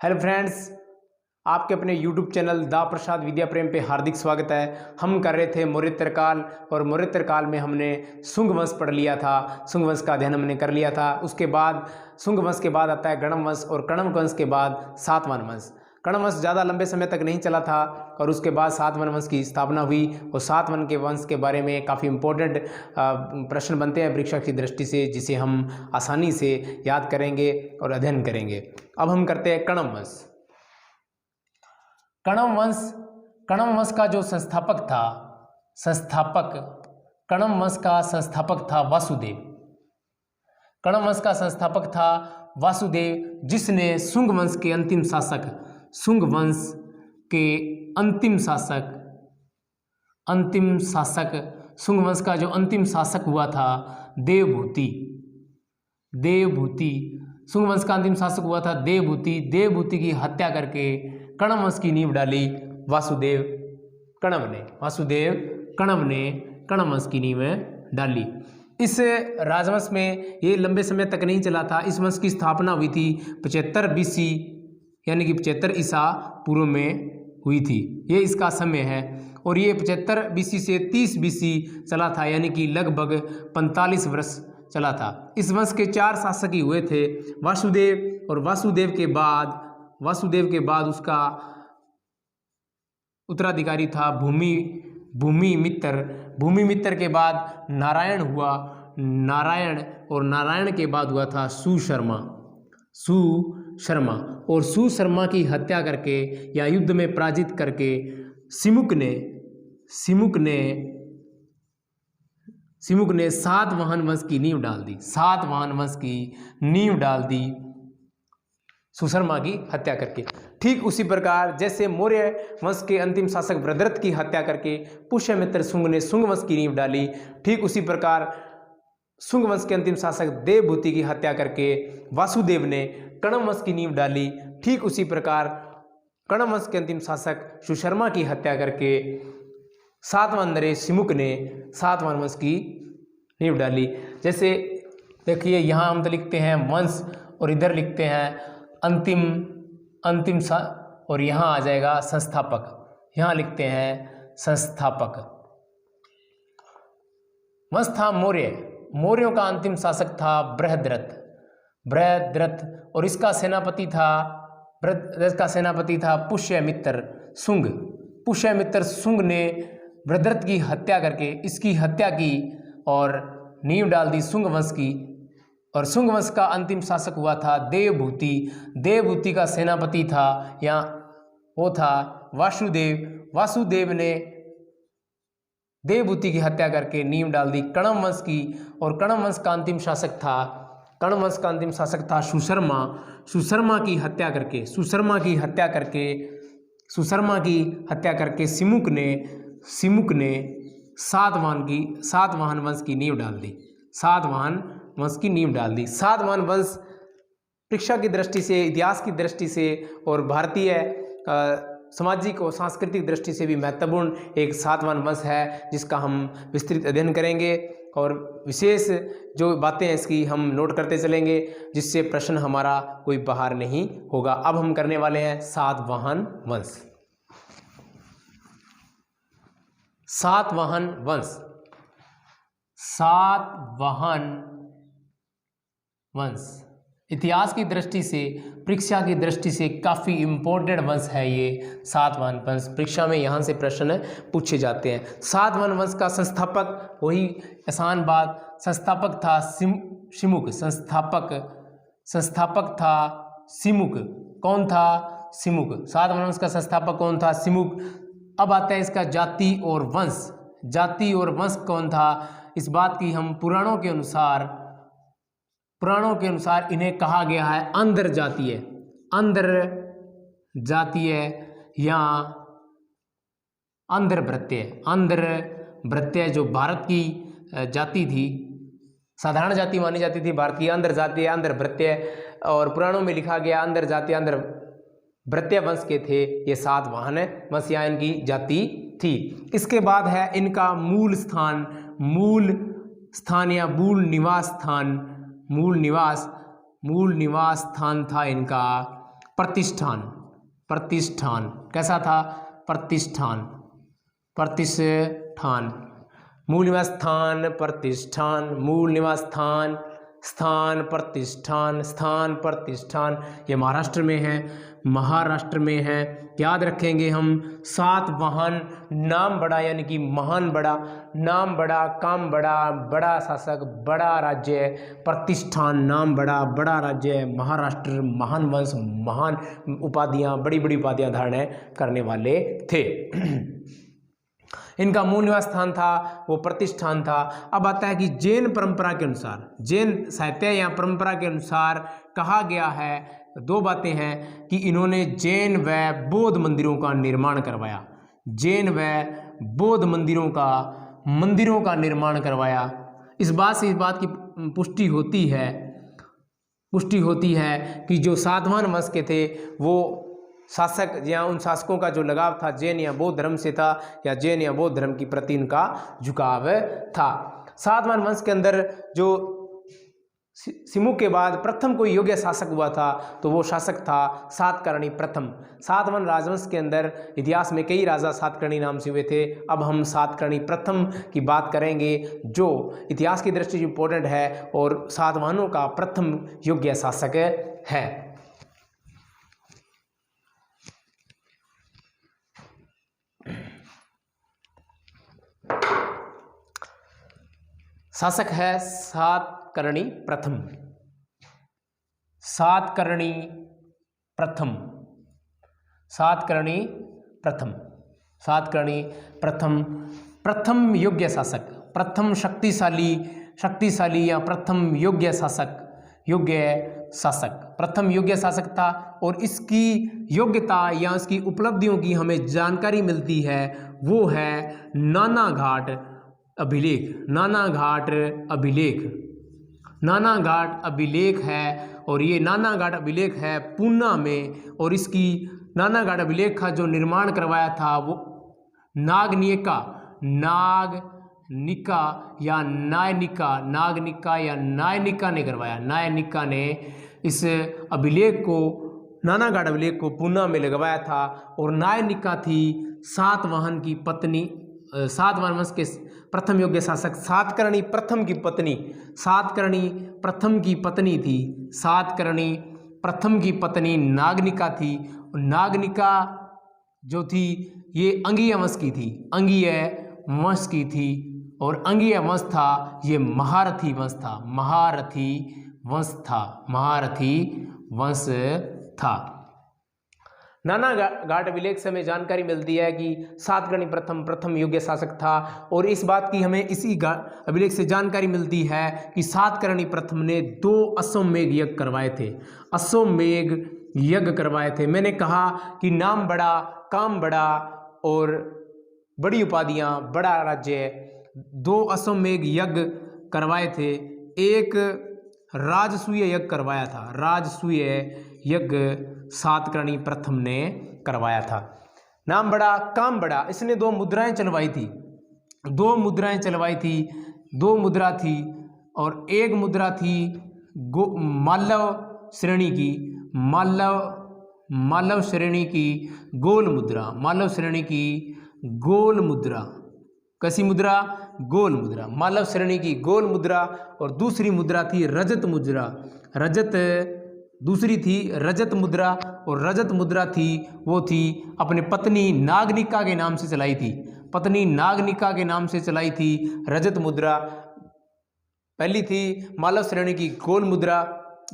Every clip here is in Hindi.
हेलो फ्रेंड्स, आपके अपने YouTube चैनल दा प्रसाद विद्या प्रेम पे हार्दिक स्वागत है। हम कर रहे थे मौर्य काल और मौर्य काल में हमने शुंग वंश पढ़ लिया था। शुंग वंश का अध्ययन हमने कर लिया था। उसके बाद शुंग वंश के बाद आता है गणम वंश और गणम वंश के बाद सातवाहन वंश। गणम वंश ज़्यादा लंबे समय तक नहीं चला था और उसके बाद सातवाहन वंश की स्थापना हुई और सातवाहन के वंश के बारे में काफ़ी इम्पोर्टेंट प्रश्न बनते हैं परीक्षा की दृष्टि से, जिसे हम आसानी से याद करेंगे और अध्ययन करेंगे। अब हम करते हैं कणम वंश। कणम वंश का जो कणम वंश का संस्थापक था वासुदेव। कणम वंश का संस्थापक था वासुदेव, जिसने शुंग वंश के अंतिम शासक शुंग वंश का जो अंतिम शासक हुआ था देवभूति। शुंग वंश का अंतिम शासक हुआ था देवभूति की हत्या करके कणम वंश की नींव डाली वासुदेव कणव ने कणम वंश की नींव डाली। इस राजवंश में ये लंबे समय तक नहीं चला था। इस वंश की स्थापना हुई थी 75 BC यानी कि 75 ईसा पूर्व में हुई थी। ये इसका समय है और ये 75 BC से 30 BC चला था, यानी कि लगभग 45 वर्ष चला था। इस वंश के 4 शासक ही हुए थे, वासुदेव, और वासुदेव के बाद उसका उत्तराधिकारी था भूमि मित्र के बाद नारायण हुआ, और नारायण के बाद हुआ था सुशर्मा, और सुशर्मा की हत्या करके या युद्ध में पराजित करके सिमुक ने सातवाहन वंश की नींव डाल दी सुशर्मा की हत्या करके। ठीक उसी प्रकार जैसे मौर्य वंश के अंतिम शासक भद्रथ की हत्या करके पुष्यमित्र शुंग ने शुंग वंश की नींव डाली, ठीक उसी प्रकार शुंग वंश के अंतिम शासक देवभूति की हत्या करके वासुदेव ने कणम वंश की नींव डाली। ठीक उसी प्रकार कणम वंश के अंतिम शासक सुशर्मा की हत्या करके सातवाहन नरेश सिमुक ने सातवाहन वंश की नींव डाली। जैसे देखिए, यहाँ हम तो लिखते हैं वंश और इधर लिखते हैं अंतिम और यहाँ आ जाएगा संस्थापक। यहाँ लिखते हैं संस्थापक। वंश था मौर्यों का अंतिम शासक था बृहद्रथ, और इसका सेनापति था पुष्यमित्र शुंग ने बृहद्रथ की हत्या करके इसकी हत्या की और नींव डाल दी शुंग वंश की। और शुंग वंश का अंतिम शासक हुआ था देवभूति का सेनापति था वो था वासुदेव ने देवभूति की हत्या करके नींव डाल दी कणम वंश की। और कणम वंश का अंतिम शासक था सुशर्मा की हत्या करके सिमुक ने सातवाहन वंश की नींव डाल दी। सातवाहन वंश परीक्षा की दृष्टि से, इतिहास की दृष्टि से और भारतीय सामाजिक और सांस्कृतिक दृष्टि से भी महत्वपूर्ण एक सातवाहन वंश है, जिसका हम विस्तृत अध्ययन करेंगे और विशेष जो बातें हैं इसकी हम नोट करते चलेंगे, जिससे प्रश्न हमारा कोई बाहर नहीं होगा। अब हम करने वाले हैं सातवाहन वंश इतिहास की दृष्टि से, परीक्षा की दृष्टि से काफ़ी इम्पोर्टेंट वंश है ये सातवाहन वंश। परीक्षा में यहाँ से प्रश्न पूछे जाते हैं। सातवाहन वंश का संस्थापक, वही आसान बात, संस्थापक था सिमुक। कौन था? सिमुक। सातवाहन वंश का संस्थापक कौन था? सिमुक। अब आता है इसका जाति और वंश कौन था? इस बात की हम पुराणों के अनुसार इन्हें कहा गया है अंधर जातीय या अंधर भृत्य जो भारत की जाति थी, साधारण जाति मानी जाती थी भारत की, अंधर जातीय अंधर भृत्य, और पुराणों में लिखा गया अंधर जातीय अंधर भृत्य वंश के थे ये सातवाहन वंश, या इनकी जाति थी। इसके बाद है इनका मूल स्थान या मूल निवास स्थान था इनका प्रतिष्ठान, प्रतिष्ठान कैसा था? प्रतिष्ठान, प्रतिष्ठान, मूल निवास स्थान, प्रतिष्ठान, मूल निवास स्थान, स्थान, प्रतिष्ठान, स्थान, प्रतिष्ठान। ये महाराष्ट्र में है, महाराष्ट्र में है। याद रखेंगे हम। सातवाहन, नाम बड़ा यानी कि महान बड़ा, नाम बड़ा, काम बड़ा, बड़ा शासक, बड़ा राज्य, प्रतिष्ठान, नाम बड़ा, बड़ा राज्य, महाराष्ट्र, महान वंश, महान उपाधियाँ, बड़ी बड़ी उपाधियाँ धारण करने वाले थे। इनका मूल निवास स्थान था वो प्रतिष्ठान था। अब आता है कि जैन परंपरा के अनुसार, जैन साहित्य या परंपरा के अनुसार कहा गया है, दो बातें हैं कि इन्होंने जैन व बौद्ध मंदिरों का निर्माण करवाया, जैन व बौद्ध मंदिरों का निर्माण करवाया। इस बात से इस बात की पुष्टि होती है कि जो सातवाहन वंश के थे वो शासक या उन शासकों का जो लगाव था जैन या बौद्ध धर्म से था, या जैन या बौद्ध धर्म की प्रति उनका झुकाव था। सातवाहन वंश के अंदर जो सिमु के बाद प्रथम कोई योग्य शासक हुआ था तो वो शासक था सातकर्णी प्रथम। सातवाहन राजवंश के अंदर इतिहास में कई राजा सातकर्णी नाम से हुए थे। अब हम सातकर्णी प्रथम की बात करेंगे जो इतिहास की दृष्टि से इम्पोर्टेंट है और सातवाहनों का प्रथम योग्य शासक है। शासक है सातकर्णी प्रथम, सातकर्णी प्रथम, सातकर्णी प्रथम, सातकर्णी प्रथम, प्रथम योग्य शासक, प्रथम शक्तिशाली या प्रथम योग्य शासक, प्रथम योग्य शासक था। और इसकी योग्यता या इसकी उपलब्धियों की हमें जानकारी मिलती है, वो है नानाघाट अभिलेख, नानाघाट अभिलेख है। और ये नानाघाट अभिलेख है पूना में, और इसकी नानाघाट अभिलेख का जो निर्माण करवाया था वो नागनिका या नायनिका ने करवाया। नायनिका ने इस अभिलेख को, नानाघाट अभिलेख को पूना में लगवाया था। और नायनिका थी सातवाहन की पत्नी, सातवाहन वंश के प्रथम योग्य शासक सातकर्णी प्रथम की पत्नी, सातकर्णी प्रथम की पत्नी थी, सातकर्णी प्रथम की पत्नी नागनिका थी। नागनिका जो थी ये अंगीय वंश की थी, अंगीय वंश की थी। और अंगीय वंश था ये महारथी वंश था, महारथी वंश था। नानाघाट अभिलेख से हमें जानकारी मिलती है कि सातकर्णी प्रथम योग्य शासक था। और इस बात की हमें इसी अभिलेख से जानकारी मिलती है कि सातकर्णी प्रथम ने 2 अश्वमेध यज्ञ करवाए थे, अश्वमेध यज्ञ करवाए थे। मैंने कहा कि नाम बड़ा, काम बड़ा और बड़ी उपाधियां, बड़ा राज्य, 2 अश्वमेध यज्ञ करवाए थे। एक राजसूय यज्ञ करवाया था, राजसूय यज्ञ सातकर्णी प्रथम ने करवाया था। नाम बड़ा, काम बड़ा, इसने 2 मुद्राएं चलवाई थी, 2 मुद्राएं चलवाई थी, 2 मुद्रा थी। और एक मुद्रा थी मालव श्रेणी की, मालव श्रेणी की गोल मुद्रा, मालव श्रेणी की गोल मुद्रा। कैसी मुद्रा? गोल मुद्रा, मालव श्रेणी की गोल मुद्रा। और दूसरी मुद्रा थी रजत मुद्रा, दूसरी थी रजत मुद्रा। और रजत मुद्रा थी वो थी अपने पत्नी नागनिका के नाम से चलाई थी, पत्नी नागनिका के नाम से चलाई थी रजत मुद्रा। पहली थी मालव श्रेणी की गोल मुद्रा,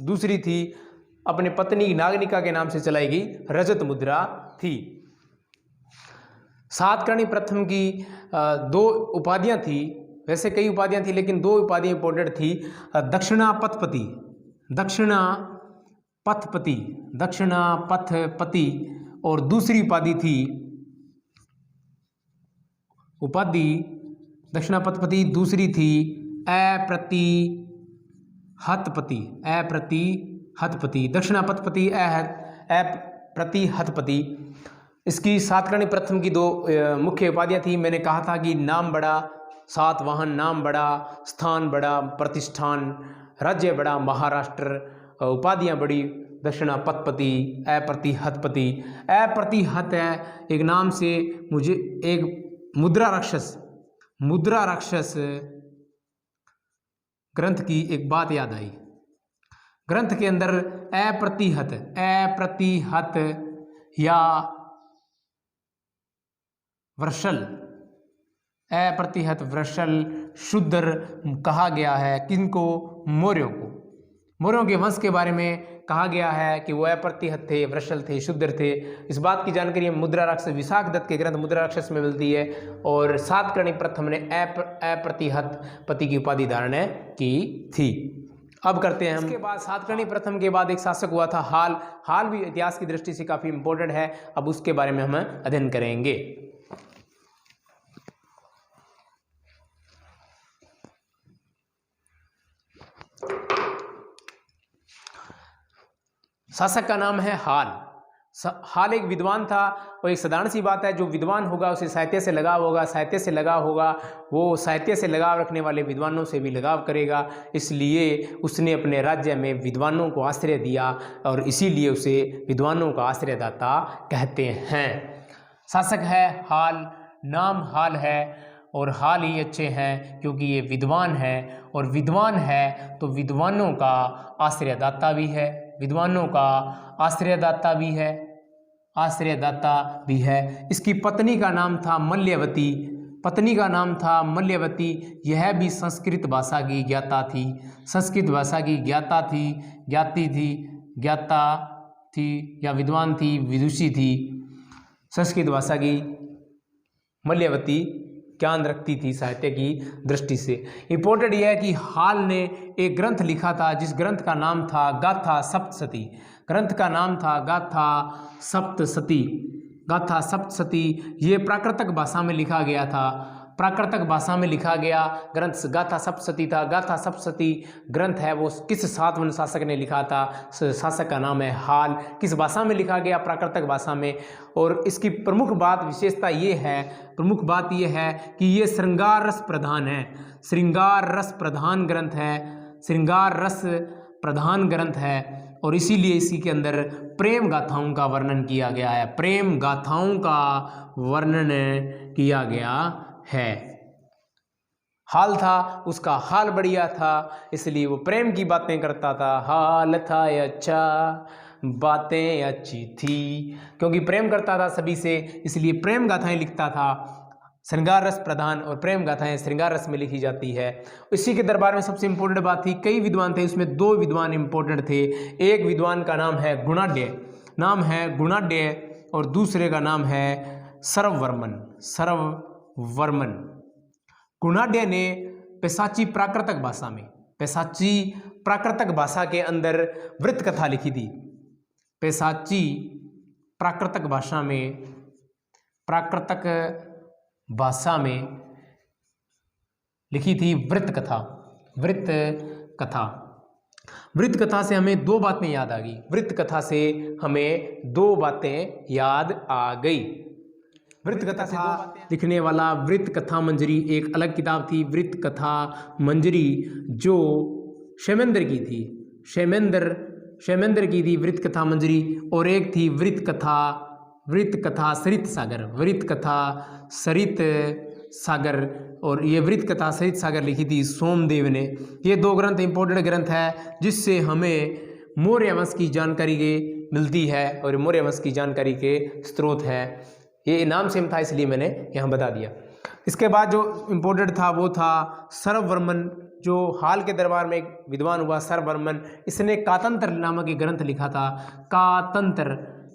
दूसरी थी अपने पत्नी नागनिका के नाम से चलाई गई रजत मुद्रा थी। सातकर्णी प्रथम की 2 उपाधियां थी, वैसे कई उपाधियां थी लेकिन 2 उपाधियां इंपॉर्टेंट थी। दक्षिणापथपति और दूसरी उपाधि थी दक्षिणापथपति, दूसरी थी अप्रतिहतपति, दक्षिणापथपति अप्रतिहतपति। इसकी सातकर्णी प्रथम की 2 मुख्य उपाधियां थी। मैंने कहा था कि नाम बड़ा, सातवाहन, नाम बड़ा, स्थान बड़ा, प्रतिष्ठान, राज्य बड़ा, महाराष्ट्र, उपाधियां बड़ी, दक्षिणा पतपति, अप्रतिहतपति। अप्रतिहत है एक नाम से मुझे एक मुद्रा राक्षस ग्रंथ की एक बात याद आई। ग्रंथ के अंदर अप्रतिहत या वृषल, अप्रतिहत वृषल शूद्र कहा गया है। किनको? मौर्यों को। मौर्यों के वंश के बारे में कहा गया है कि वो अप्रतिहत थे, वृषल थे, शूद्र थे। इस बात की जानकारी मुद्रा राक्षस विशाख दत्त के ग्रंथ मुद्रा राक्षस में मिलती है। और सातकर्णी प्रथम ने अप्रतिहत पति की उपाधि धारण की थी। अब करते हैं हम इसके बाद सातकर्णी प्रथम के बाद एक शासक हुआ था हाल भी इतिहास की दृष्टि से काफी इंपॉर्टेंट है। अब उसके बारे में हम अध्ययन करेंगे। शासक का नाम है हाल एक विद्वान था। और एक साधारण सी बात है, जो विद्वान होगा उसे साहित्य से लगाव होगा, साहित्य से लगाव होगा वो साहित्य से लगाव रखने वाले विद्वानों से भी लगाव करेगा। इसलिए उसने अपने राज्य में विद्वानों को आश्रय दिया और इसीलिए उसे विद्वानों का आश्रयदाता कहते हैं। शासक है नाम हाल है और हाल ही अच्छे हैं क्योंकि ये विद्वान है और विद्वान है तो विद्वानों का आश्रयदाता भी है, विद्वानों का आश्रयदाता भी है। इसकी पत्नी का नाम था मल्यवती। यह भी संस्कृत भाषा की ज्ञाता थी या विद्वान थी, विदुषी थी। संस्कृत भाषा की मल्यवती ज्ञान रखती थी साहित्य की दृष्टि से। इंपॉर्टेंट यह है कि हाल ने एक ग्रंथ लिखा था जिस ग्रंथ का नाम था गाथा सप्तशती। ये प्राकृतक भाषा में लिखा गया ग्रंथ गाथा सप्तशती था। गाथा सप्तशती ग्रंथ है वो किस सातवाहन शासक ने लिखा था? शासक का नाम है हाल। किस भाषा में लिखा गया? प्राकृतक भाषा में। और इसकी प्रमुख बात ये है कि ये श्रृंगार रस प्रधान ग्रंथ है और इसीलिए इसी के अंदर प्रेम गाथाओं का वर्णन किया गया है। हाल था, उसका हाल बढ़िया था इसलिए वो प्रेम की बातें करता था। हाल था अच्छा, बातें अच्छी थी। क्योंकि प्रेम करता था सभी से इसलिए प्रेम गाथाएं लिखता था। श्रृंगार रस प्रधान और प्रेम गाथाएं श्रृंगार रस में लिखी जाती है। इसी के दरबार में सबसे इंपॉर्टेंट बात थी, कई विद्वान थे, उसमें 2 विद्वान इंपॉर्टेंट थे। एक विद्वान का नाम है गुणाढ्य और दूसरे का नाम है सरववर्मन। गुणाढ्य ने पैसाची प्राकृतक भाषा के अंदर वृत्त कथा लिखी थी। पैसाची प्राकृतक भाषा में लिखी थी वृत्त कथा से हमें 2 बातें याद आ गई। वृत्त कथा से लिखने वाला वृत्त कथा मंजरी एक अलग किताब थी। वृत्त कथा मंजरी जो क्षेमेंद्र की थी वृत्त कथा मंजरी। और एक थी वृत्त कथा सरित सागर और ये वृत्त कथा सरित सागर लिखी थी सोमदेव ने। ये 2 ग्रंथ इंपॉर्टेंट ग्रंथ है जिससे हमें मौर्य वंश की जानकारी मिलती है और मौर्य वंश की जानकारी के स्रोत है। ये नाम सेम था इसलिए मैंने यहाँ बता दिया। इसके बाद जो इम्पोर्टेंट था वो था सर्ववर्मन, जो हाल के दरबार में एक विद्वान हुआ सर्ववर्मन। इसने कातंत्र नामक एक ग्रंथ लिखा था।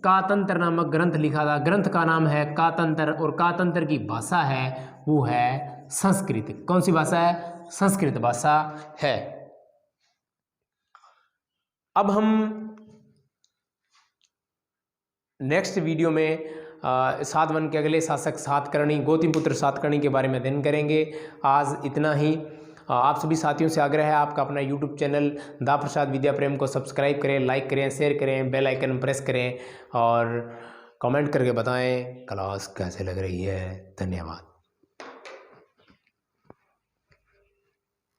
कातंत्र नामक ग्रंथ लिखा था। ग्रंथ का नाम है कातंत्र और कातंत्र की भाषा है वो है संस्कृत। कौन सी भाषा है? संस्कृत भाषा है। अब हम नेक्स्ट वीडियो में सातवाहन के अगले शासक सातकर्णी गौतमीपुत्र सातकर्णी के बारे में अध्ययन करेंगे। आज इतना ही। आप सभी साथियों से आग्रह है आपका अपना YouTube चैनल दा प्रसाद विद्या प्रेम को सब्सक्राइब करें, लाइक करें, शेयर करें, बेल आइकन प्रेस करें और कमेंट करके बताएं क्लास कैसे लग रही है। धन्यवाद।